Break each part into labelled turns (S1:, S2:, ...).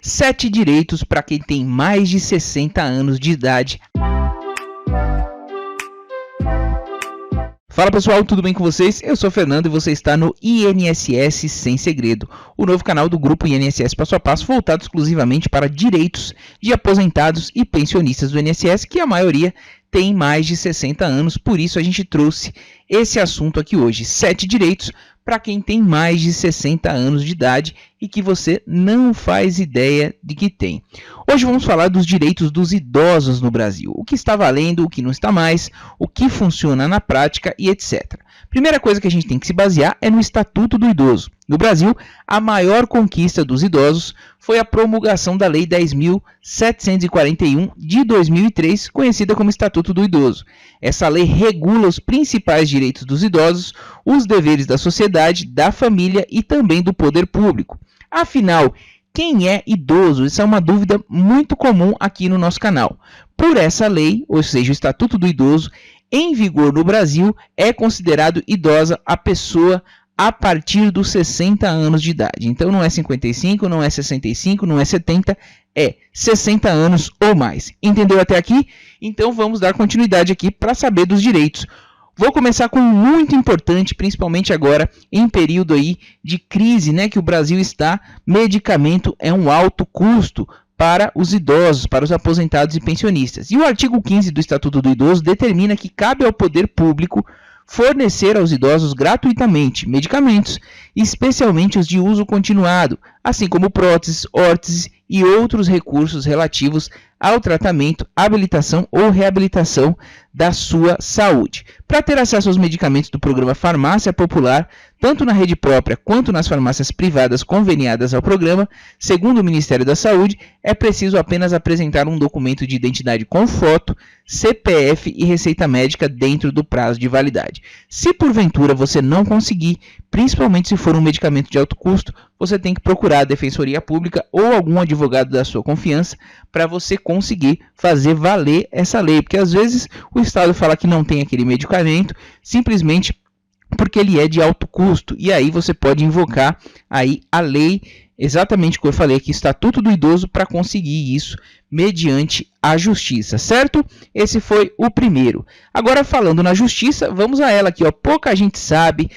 S1: 7 direitos para quem tem mais de 60 anos de idade. Fala pessoal, tudo bem com vocês? Eu sou o Fernando e você está no INSS Sem Segredo, o novo canal do grupo INSS Passo a Passo voltado exclusivamente para direitos de aposentados e pensionistas do INSS, que a maioria tem mais de 60 anos, por isso a gente trouxe esse assunto aqui hoje, 7 direitos para quem tem mais de 60 anos de idade e que você não faz ideia de que tem. Hoje vamos falar dos direitos dos idosos no Brasil, o que está valendo, o que não está mais, o que funciona na prática e etc. Primeira coisa que a gente tem que se basear é no Estatuto do Idoso. No Brasil, a maior conquista dos idosos foi a promulgação da Lei 10.741 de 2003, conhecida como Estatuto do Idoso. Essa lei regula os principais direitos dos idosos, os deveres da sociedade, da família e também do poder público. Afinal, quem é idoso? Isso é uma dúvida muito comum aqui no nosso canal. Por essa lei, ou seja, o Estatuto do Idoso, em vigor no Brasil, é considerado idosa a pessoa a partir dos 60 anos de idade. Então não é 55, não é 65, não é 70, é 60 anos ou mais. Entendeu até aqui? Então vamos dar continuidade aqui para saber dos direitos. Vou começar com um muito importante, principalmente agora em período aí de crise, né, que o Brasil está. Medicamento é um alto custo para os idosos, para os aposentados e pensionistas. E o artigo 15 do Estatuto do Idoso determina que cabe ao poder público fornecer aos idosos gratuitamente medicamentos, especialmente os de uso continuado, assim como próteses, órteses e outros recursos relativos ao tratamento, habilitação ou reabilitação da sua saúde. Para ter acesso aos medicamentos do programa Farmácia Popular, tanto na rede própria quanto nas farmácias privadas conveniadas ao programa, segundo o Ministério da Saúde, é preciso apenas apresentar um documento de identidade com foto, CPF e receita médica dentro do prazo de validade. Se porventura você não conseguir, principalmente se for um medicamento de alto custo, você tem que procurar a Defensoria Pública ou algum advogado da sua confiança para você conseguir fazer valer essa lei, porque às vezes o Estado fala que não tem aquele medicamento simplesmente porque ele é de alto custo, e aí você pode invocar aí a lei, exatamente como eu falei aqui, Estatuto do Idoso, para conseguir isso mediante a justiça, certo? Esse foi o primeiro. Agora falando na justiça, vamos a ela aqui, ó. Pouca gente sabe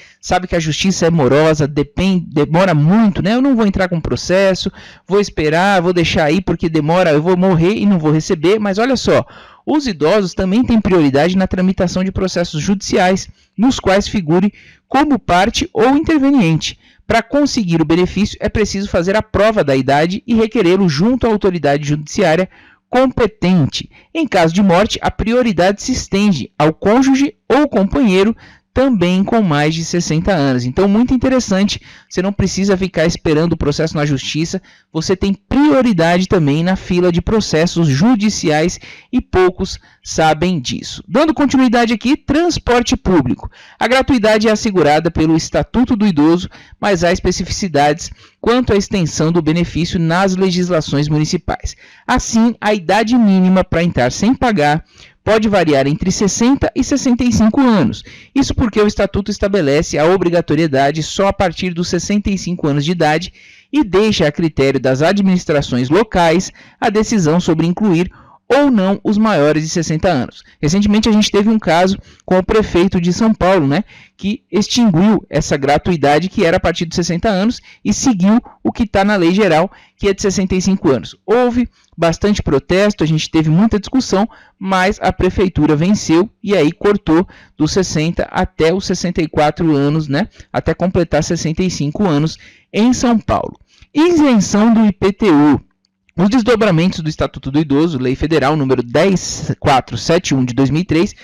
S1: que a justiça é morosa, demora muito, né? Eu não vou entrar com processo, vou esperar, vou deixar aí porque demora, eu vou morrer e não vou receber, mas olha só, os idosos também têm prioridade na tramitação de processos judiciais, nos quais figure como parte ou interveniente. Para conseguir o benefício, é preciso fazer a prova da idade e requerê-lo junto à autoridade judiciária competente. Em caso de morte, a prioridade se estende ao cônjuge ou companheiro também com mais de 60 anos. Então, muito interessante, você não precisa ficar esperando o processo na justiça, você tem prioridade também na fila de processos judiciais e poucos sabem disso. Dando continuidade aqui, transporte público. A gratuidade é assegurada pelo Estatuto do Idoso, mas há especificidades quanto à extensão do benefício nas legislações municipais. Assim, a idade mínima para entrar sem pagar pode variar entre 60 e 65 anos. Isso porque o Estatuto estabelece a obrigatoriedade só a partir dos 65 anos de idade e deixa a critério das administrações locais a decisão sobre incluir ou não os maiores de 60 anos. Recentemente a gente teve um caso com o prefeito de São Paulo, né, que extinguiu essa gratuidade que era a partir de 60 anos e seguiu o que está na lei geral, que é de 65 anos. Houve bastante protesto, a gente teve muita discussão, mas a prefeitura venceu e aí cortou dos 60 até os 64 anos, né, até completar 65 anos em São Paulo. Isenção do IPTU. Os desdobramentos do Estatuto do Idoso, Lei Federal número 10471 de 2003,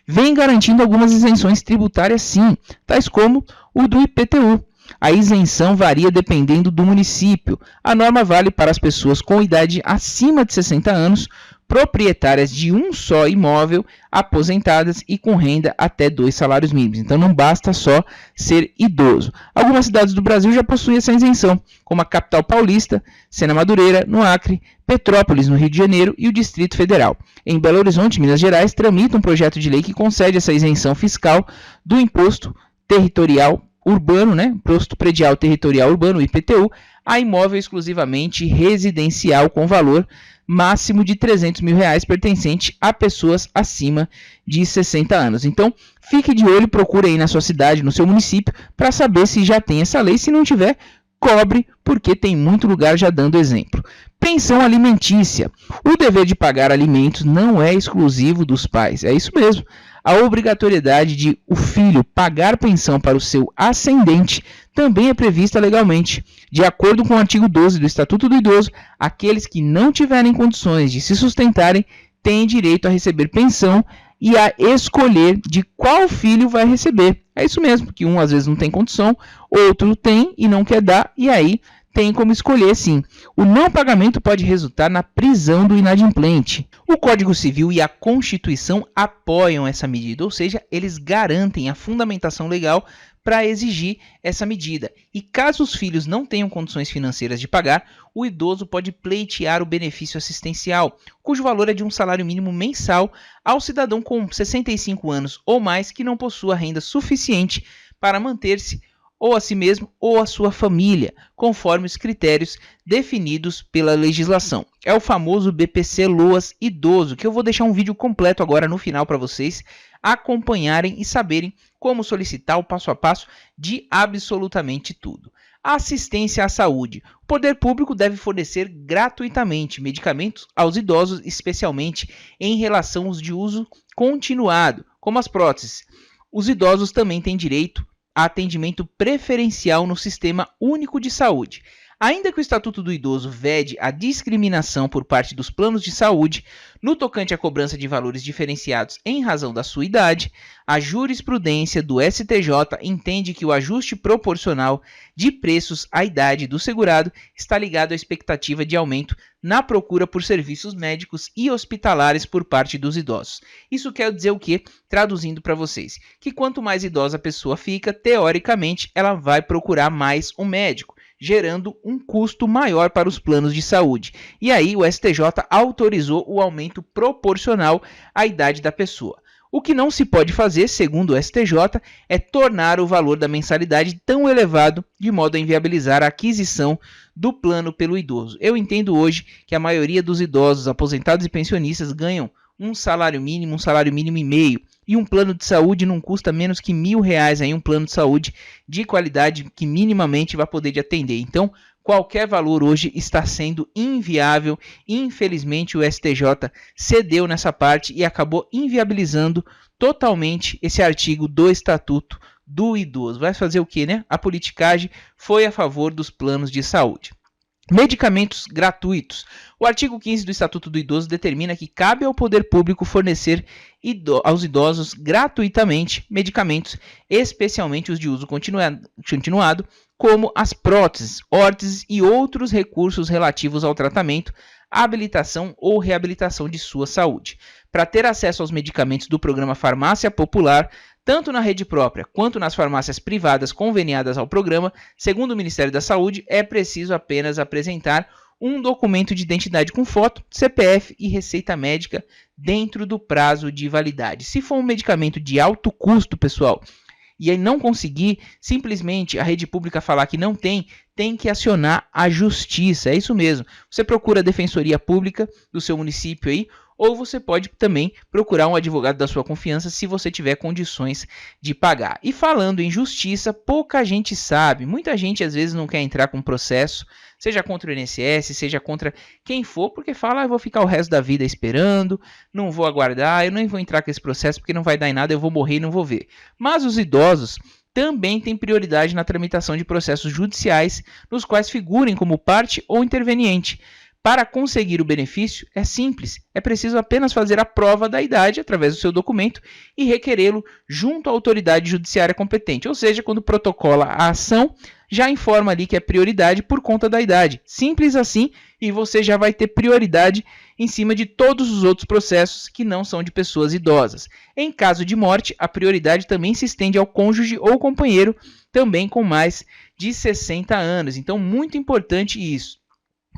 S1: vem garantindo algumas isenções tributárias sim, tais como o do IPTU. A isenção varia dependendo do município. A norma vale para as pessoas com idade acima de 60 anos, proprietárias de um só imóvel, aposentadas e com renda até 2 salários mínimos. Então não basta só ser idoso. Algumas cidades do Brasil já possuem essa isenção, como a capital paulista, Sena Madureira, no Acre, Petrópolis, no Rio de Janeiro e o Distrito Federal. Em Belo Horizonte, Minas Gerais, tramita um projeto de lei que concede essa isenção fiscal do imposto territorial urbano, né, imposto predial territorial urbano, IPTU, a imóvel exclusivamente residencial com valor máximo de R$300 mil pertencente a pessoas acima de 60 anos. Então, fique de olho, procure aí na sua cidade, no seu município, para saber se já tem essa lei. Se não tiver, cobre, porque tem muito lugar já dando exemplo. Pensão alimentícia. O dever de pagar alimentos não é exclusivo dos pais, é isso mesmo. A obrigatoriedade de o filho pagar pensão para o seu ascendente também é prevista legalmente. De acordo com o artigo 12 do Estatuto do Idoso, aqueles que não tiverem condições de se sustentarem têm direito a receber pensão e a escolher de qual filho vai receber. É isso mesmo, que um às vezes não tem condição, outro tem e não quer dar, e aí tem como escolher sim. O não pagamento pode resultar na prisão do inadimplente. O Código Civil e a Constituição apoiam essa medida, ou seja, eles garantem a fundamentação legal para exigir essa medida. E caso os filhos não tenham condições financeiras de pagar, o idoso pode pleitear o benefício assistencial, cujo valor é de um salário mínimo mensal ao cidadão com 65 anos ou mais que não possua renda suficiente para manter-se ou a si mesmo ou a sua família, conforme os critérios definidos pela legislação. É o famoso BPC Loas Idoso, que eu vou deixar um vídeo completo agora no final para vocês acompanharem e saberem como solicitar o passo a passo de absolutamente tudo. Assistência à saúde. O poder público deve fornecer gratuitamente medicamentos aos idosos, especialmente em relação aos de uso continuado, como as próteses. Os idosos também têm direito a atendimento preferencial no Sistema Único de Saúde. Ainda que o Estatuto do Idoso vede a discriminação por parte dos planos de saúde no tocante à cobrança de valores diferenciados em razão da sua idade, a jurisprudência do STJ entende que o ajuste proporcional de preços à idade do segurado está ligado à expectativa de aumento na procura por serviços médicos e hospitalares por parte dos idosos. Isso quer dizer o quê? Traduzindo para vocês, que quanto mais idosa a pessoa fica, teoricamente, ela vai procurar mais um médico, gerando um custo maior para os planos de saúde. E aí o STJ autorizou o aumento proporcional à idade da pessoa. O que não se pode fazer, segundo o STJ, é tornar o valor da mensalidade tão elevado de modo a inviabilizar a aquisição do plano pelo idoso. Eu entendo hoje que a maioria dos idosos, aposentados e pensionistas ganham um salário mínimo e meio. E um plano de saúde não custa menos que R$1.000 aí, um plano de saúde de qualidade que minimamente vai poder te atender. Então, qualquer valor hoje está sendo inviável. Infelizmente, o STJ cedeu nessa parte e acabou inviabilizando totalmente esse artigo do Estatuto do Idoso. Vai fazer o quê, né? A politicagem foi a favor dos planos de saúde. Medicamentos gratuitos. O artigo 15 do Estatuto do Idoso determina que cabe ao poder público fornecer aos idosos gratuitamente medicamentos, especialmente os de uso continuado, como as próteses, órteses e outros recursos relativos ao tratamento, habilitação ou reabilitação de sua saúde. Para ter acesso aos medicamentos do programa Farmácia Popular, tanto na rede própria quanto nas farmácias privadas conveniadas ao programa, segundo o Ministério da Saúde, é preciso apenas apresentar um documento de identidade com foto, CPF e receita médica dentro do prazo de validade. Se for um medicamento de alto custo, pessoal, e aí não conseguir, simplesmente a rede pública falar que não tem que acionar a justiça. É isso mesmo. Você procura a defensoria pública do seu município aí, ou você pode também procurar um advogado da sua confiança se você tiver condições de pagar. E falando em justiça, pouca gente sabe. Muita gente às vezes não quer entrar com processo, seja contra o INSS, seja contra quem for, porque fala, eu vou ficar o resto da vida esperando, não vou aguardar, eu nem vou entrar com esse processo porque não vai dar em nada, eu vou morrer e não vou ver. Mas os idosos também têm prioridade na tramitação de processos judiciais nos quais figurem como parte ou interveniente. Para conseguir o benefício é simples, é preciso apenas fazer a prova da idade através do seu documento e requerê-lo junto à autoridade judiciária competente, ou seja, quando protocola a ação, já informa ali que é prioridade por conta da idade. Simples assim, e você já vai ter prioridade em cima de todos os outros processos que não são de pessoas idosas. Em caso de morte, a prioridade também se estende ao cônjuge ou companheiro, também com mais de 60 anos. Então, muito importante isso.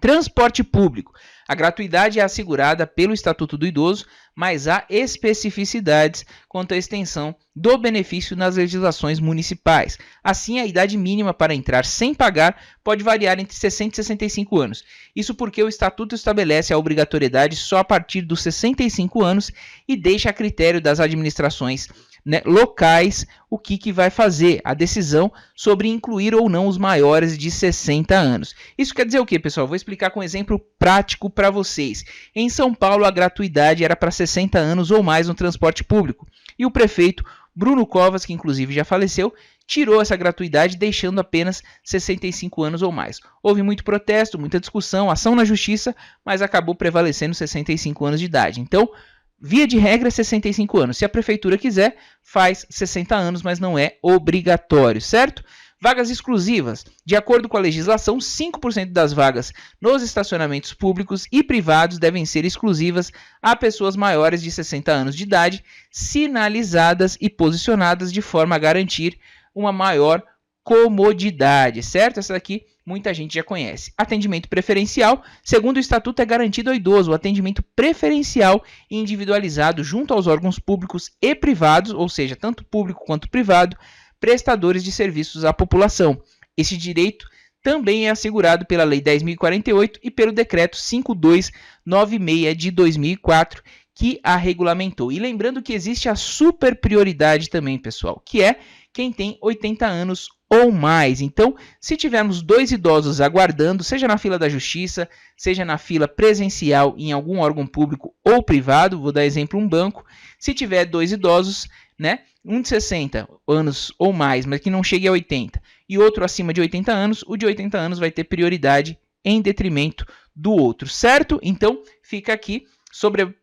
S1: Transporte público. A gratuidade é assegurada pelo Estatuto do Idoso, mas há especificidades quanto à extensão do benefício nas legislações municipais. Assim, a idade mínima para entrar sem pagar pode variar entre 60 e 65 anos. Isso porque o Estatuto estabelece a obrigatoriedade só a partir dos 65 anos e deixa a critério das administrações locais o que vai fazer a decisão sobre incluir ou não os maiores de 60 anos. Isso quer dizer o que, pessoal? Vou explicar com um exemplo prático para vocês. Em São Paulo, a gratuidade era para 60 anos ou mais no transporte público. E o prefeito Bruno Covas, que inclusive já faleceu, tirou essa gratuidade, deixando apenas 65 anos ou mais. Houve muito protesto, muita discussão, ação na justiça, mas acabou prevalecendo 65 anos de idade. Então, via de regra, 65 anos. Se a prefeitura quiser, faz 60 anos, mas não é obrigatório, certo? Vagas exclusivas. De acordo com a legislação, 5% das vagas nos estacionamentos públicos e privados devem ser exclusivas a pessoas maiores de 60 anos de idade, sinalizadas e posicionadas de forma a garantir uma maior comodidade, certo? Essa daqui muita gente já conhece. Atendimento preferencial. Segundo o Estatuto, é garantido ao idoso o atendimento preferencial e individualizado junto aos órgãos públicos e privados, ou seja, tanto público quanto privado, prestadores de serviços à população. Esse direito também é assegurado pela Lei 10.048 e pelo Decreto 5296 de 2004, que a regulamentou. E lembrando que existe a super prioridade também, pessoal, que é quem tem 80 anos ou mais. Então, se tivermos 2 idosos aguardando, seja na fila da justiça, seja na fila presencial em algum órgão público ou privado, vou dar exemplo, um banco, se tiver 2 idosos, um de 60 anos ou mais, mas que não chegue a 80, e outro acima de 80 anos, o de 80 anos vai ter prioridade em detrimento do outro, certo? Então, fica aqui,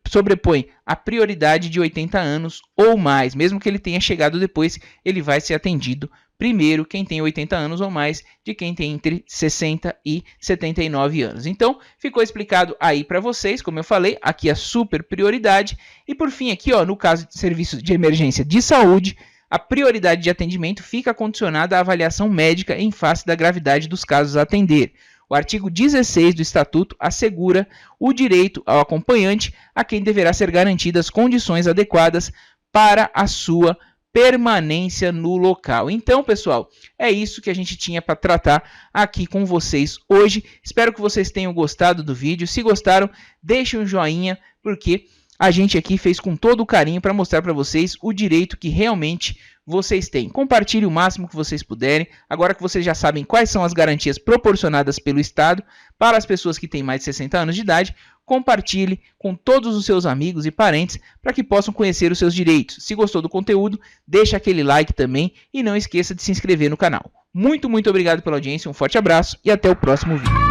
S1: sobrepõe a prioridade de 80 anos ou mais, mesmo que ele tenha chegado depois, ele vai ser atendido primeiro quem tem 80 anos ou mais de quem tem entre 60 e 79 anos. Então, ficou explicado aí para vocês, como eu falei, aqui a super prioridade. E por fim aqui, no caso de serviços de emergência de saúde, a prioridade de atendimento fica condicionada à avaliação médica em face da gravidade dos casos a atender. O artigo 16 do Estatuto assegura o direito ao acompanhante, a quem deverá ser garantidas condições adequadas para a sua permanência no local. Então, pessoal, é isso que a gente tinha para tratar aqui com vocês hoje. Espero que vocês tenham gostado do vídeo. Se gostaram, deixem um joinha, porque a gente aqui fez com todo o carinho para mostrar para vocês o direito que realmente vocês têm. Compartilhe o máximo que vocês puderem. Agora que vocês já sabem quais são as garantias proporcionadas pelo Estado para as pessoas que têm mais de 60 anos de idade, compartilhe com todos os seus amigos e parentes para que possam conhecer os seus direitos. Se gostou do conteúdo, deixa aquele like também e não esqueça de se inscrever no canal. Muito obrigado pela audiência, um forte abraço e até o próximo vídeo.